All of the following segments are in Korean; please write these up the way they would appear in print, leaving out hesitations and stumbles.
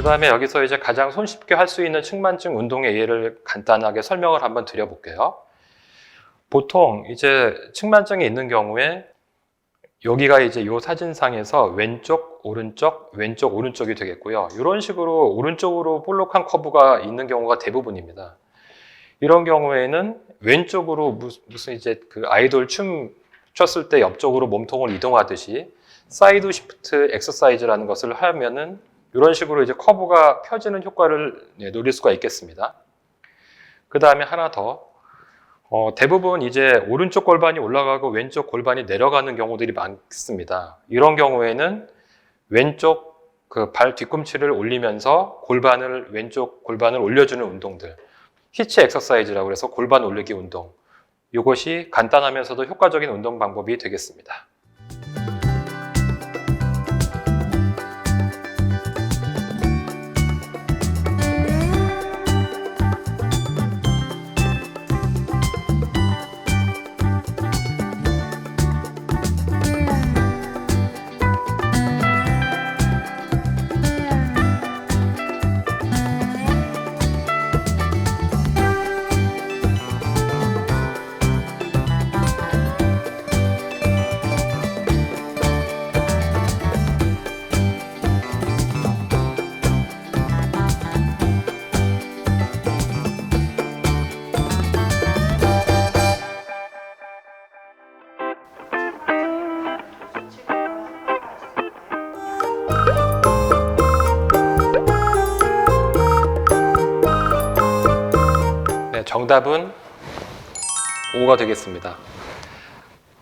그 다음에 여기서 이제 가장 손쉽게 할 수 있는 측만증 운동의 예를 간단하게 설명을 한번 드려볼게요. 보통 이제 측만증이 있는 경우에 여기가 이제 이 사진상에서 왼쪽, 오른쪽, 왼쪽, 오른쪽이 되겠고요. 이런 식으로 오른쪽으로 볼록한 커브가 있는 경우가 대부분입니다. 이런 경우에는 왼쪽으로 무슨 이제 그 아이돌 춤 췄을 때 옆쪽으로 몸통을 이동하듯이 사이드 시프트 엑서사이즈라는 것을 하면은 이런 식으로 이제 커브가 펴지는 효과를 노릴 수가 있겠습니다. 그 다음에 하나 더. 대부분 이제 오른쪽 골반이 올라가고 왼쪽 골반이 내려가는 경우들이 많습니다. 이런 경우에는 왼쪽 그 발 뒤꿈치를 올리면서 왼쪽 골반을 올려주는 운동들, 히치 엑서사이즈라고 해서 골반 올리기 운동, 이것이 간단하면서도 효과적인 운동 방법이 되겠습니다. 정답은 5가 되겠습니다.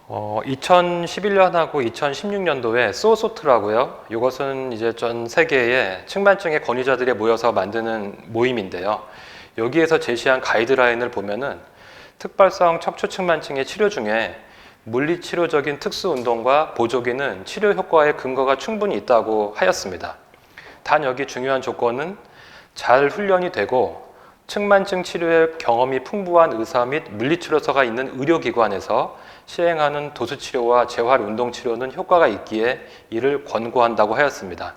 2011년하고 2016년도에 소소트라고요. 이것은 이제 전 세계의 측만증의 권위자들이 모여서 만드는 모임인데요. 여기에서 제시한 가이드라인을 보면은 특발성 척추 측만증의 치료 중에 물리치료적인 특수운동과 보조기는 치료 효과의 근거가 충분히 있다고 하였습니다. 단 여기 중요한 조건은 잘 훈련이 되고 측만증 치료의 경험이 풍부한 의사 및 물리치료사가 있는 의료기관에서 시행하는 도수치료와 재활운동치료는 효과가 있기에 이를 권고한다고 하였습니다.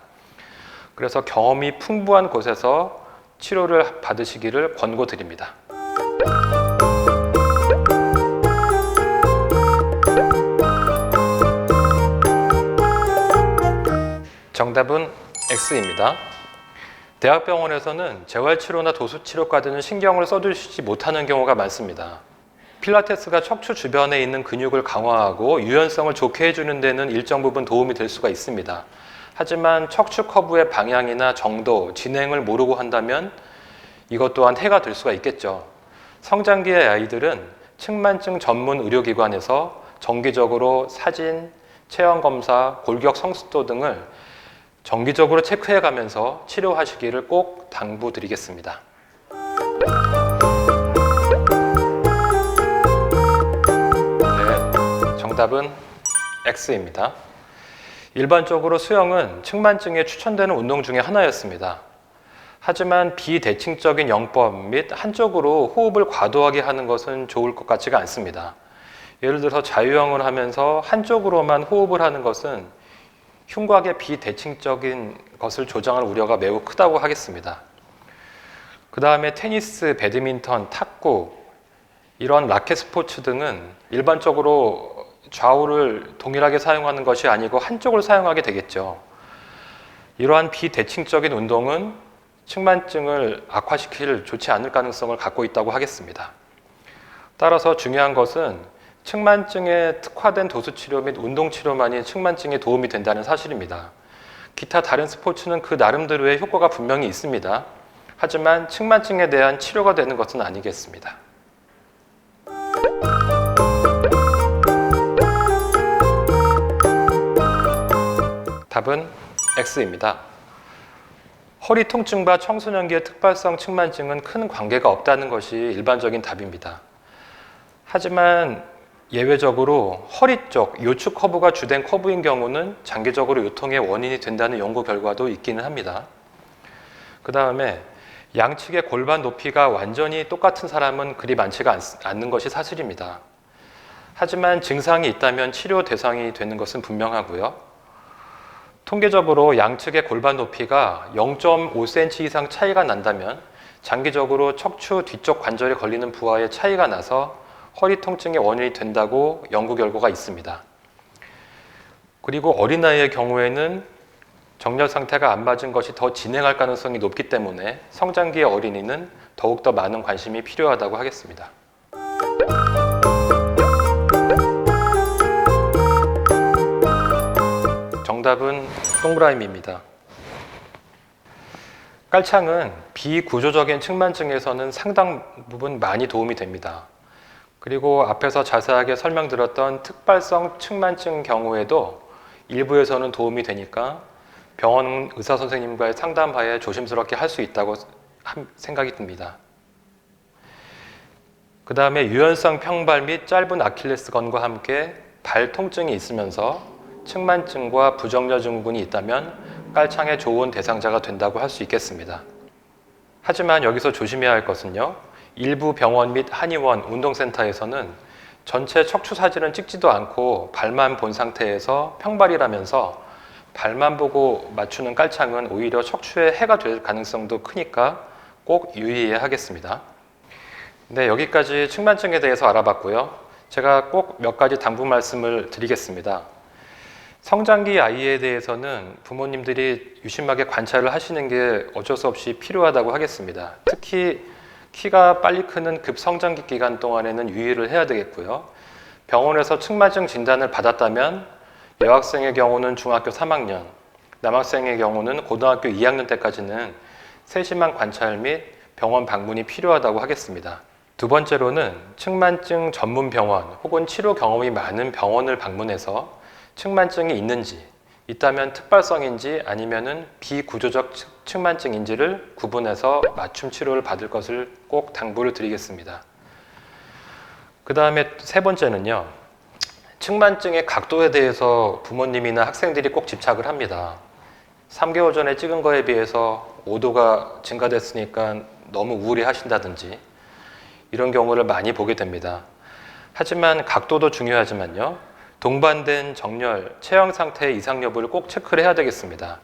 그래서 경험이 풍부한 곳에서 치료를 받으시기를 권고드립니다. 정답은 X입니다. 대학병원에서는 재활치료나 도수치료까지는 신경을 써주시지 못하는 경우가 많습니다. 필라테스가 척추 주변에 있는 근육을 강화하고 유연성을 좋게 해주는 데는 일정 부분 도움이 될 수가 있습니다. 하지만 척추 커브의 방향이나 정도, 진행을 모르고 한다면 이것 또한 해가 될 수가 있겠죠. 성장기의 아이들은 측만증 전문 의료기관에서 정기적으로 사진, 체형검사, 골격 성숙도 등을 정기적으로 체크해 가면서 치료하시기를 꼭 당부드리겠습니다. 네, 정답은 X입니다. 일반적으로 수영은 측만증에 추천되는 운동 중에 하나였습니다. 하지만 비대칭적인 영법 및 한쪽으로 호흡을 과도하게 하는 것은 좋을 것 같지가 않습니다. 예를 들어서 자유형을 하면서 한쪽으로만 호흡을 하는 것은 흉곽의 비대칭적인 것을 조장할 우려가 매우 크다고 하겠습니다. 그 다음에 테니스, 배드민턴, 탁구 이런 라켓 스포츠 등은 일반적으로 좌우를 동일하게 사용하는 것이 아니고 한쪽을 사용하게 되겠죠. 이러한 비대칭적인 운동은 측만증을 악화시킬 좋지 않을 가능성을 갖고 있다고 하겠습니다. 따라서 중요한 것은 측만증에 특화된 도수치료 및 운동치료만이 측만증에 도움이 된다는 사실입니다. 기타 다른 스포츠는 그 나름대로의 효과가 분명히 있습니다. 하지만 측만증에 대한 치료가 되는 것은 아니겠습니다. 답은 X입니다. 허리 통증과 청소년기의 특발성 측만증은 큰 관계가 없다는 것이 일반적인 답입니다. 하지만 예외적으로 허리 쪽 요추 커브가 주된 커브인 경우는 장기적으로 요통의 원인이 된다는 연구 결과도 있기는 합니다. 그 다음에 양측의 골반 높이가 완전히 똑같은 사람은 그리 많지가 않는 것이 사실입니다. 하지만 증상이 있다면 치료 대상이 되는 것은 분명하고요. 통계적으로 양측의 골반 높이가 0.5cm 이상 차이가 난다면 장기적으로 척추 뒤쪽 관절에 걸리는 부하에 차이가 나서 허리 통증의 원인이 된다고 연구 결과가 있습니다. 그리고 어린아이의 경우에는 정렬 상태가 안 맞은 것이 더 진행할 가능성이 높기 때문에 성장기의 어린이는 더욱더 많은 관심이 필요하다고 하겠습니다. 정답은 동그라미입니다. 깔창은 비구조적인 측만증에서는 상당 부분 많이 도움이 됩니다. 그리고 앞에서 자세하게 설명드렸던 특발성 측만증 경우에도 일부에서는 도움이 되니까 병원 의사 선생님과의 상담하에 조심스럽게 할 수 있다고 생각이 듭니다. 그 다음에 유연성 평발 및 짧은 아킬레스건과 함께 발 통증이 있으면서 측만증과 부정렬 증후군이 있다면 깔창에 좋은 대상자가 된다고 할 수 있겠습니다. 하지만 여기서 조심해야 할 것은요, 일부 병원 및 한의원, 운동센터에서는 전체 척추 사진은 찍지도 않고 발만 본 상태에서 평발이라면서 발만 보고 맞추는 깔창은 오히려 척추에 해가 될 가능성도 크니까 꼭 유의해야 하겠습니다. 네, 여기까지 측만증에 대해서 알아봤고요. 제가 꼭 몇 가지 당부 말씀을 드리겠습니다. 성장기 아이에 대해서는 부모님들이 유심하게 관찰을 하시는 게 어쩔 수 없이 필요하다고 하겠습니다. 특히 키가 빨리 크는 급성장기 기간 동안에는 유의를 해야 되겠고요. 병원에서 측만증 진단을 받았다면 여학생의 경우는 중학교 3학년, 남학생의 경우는 고등학교 2학년 때까지는 세심한 관찰 및 병원 방문이 필요하다고 하겠습니다. 두 번째로는 측만증 전문 병원 혹은 치료 경험이 많은 병원을 방문해서 측만증이 있는지, 있다면 특발성인지 아니면은 비구조적 측만증인지를 구분해서 맞춤 치료를 받을 것을 꼭 당부를 드리겠습니다. 그 다음에 세 번째는요, 측만증의 각도에 대해서 부모님이나 학생들이 꼭 집착을 합니다. 3개월 전에 찍은 거에 비해서 5도가 증가됐으니까 너무 우울해 하신다든지 이런 경우를 많이 보게 됩니다. 하지만 각도도 중요하지만요, 동반된 정렬, 체형 상태의 이상 여부를 꼭 체크를 해야 되겠습니다.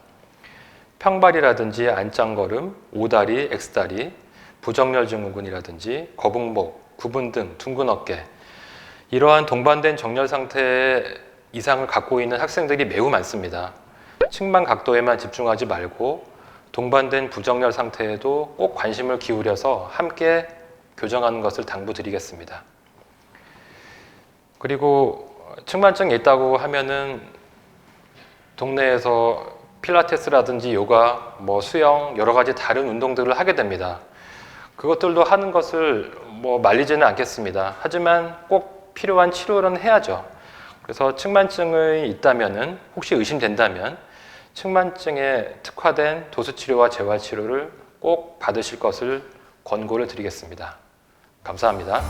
평발이라든지 안짱걸음, 오다리, X다리, 부정렬 증후군이라든지 거북목, 구분 등, 둥근 어깨, 이러한 동반된 정렬 상태의 이상을 갖고 있는 학생들이 매우 많습니다. 측만 각도에만 집중하지 말고 동반된 부정렬 상태에도 꼭 관심을 기울여서 함께 교정하는 것을 당부드리겠습니다. 그리고 측만증이 있다고 하면은 동네에서 필라테스라든지 요가, 수영, 여러 가지 다른 운동들을 하게 됩니다. 그것들도 하는 것을 말리지는 않겠습니다. 하지만 꼭 필요한 치료는 해야죠. 그래서 측만증이 있다면은 혹시 의심된다면 측만증에 특화된 도수치료와 재활치료를 꼭 받으실 것을 권고를 드리겠습니다. 감사합니다.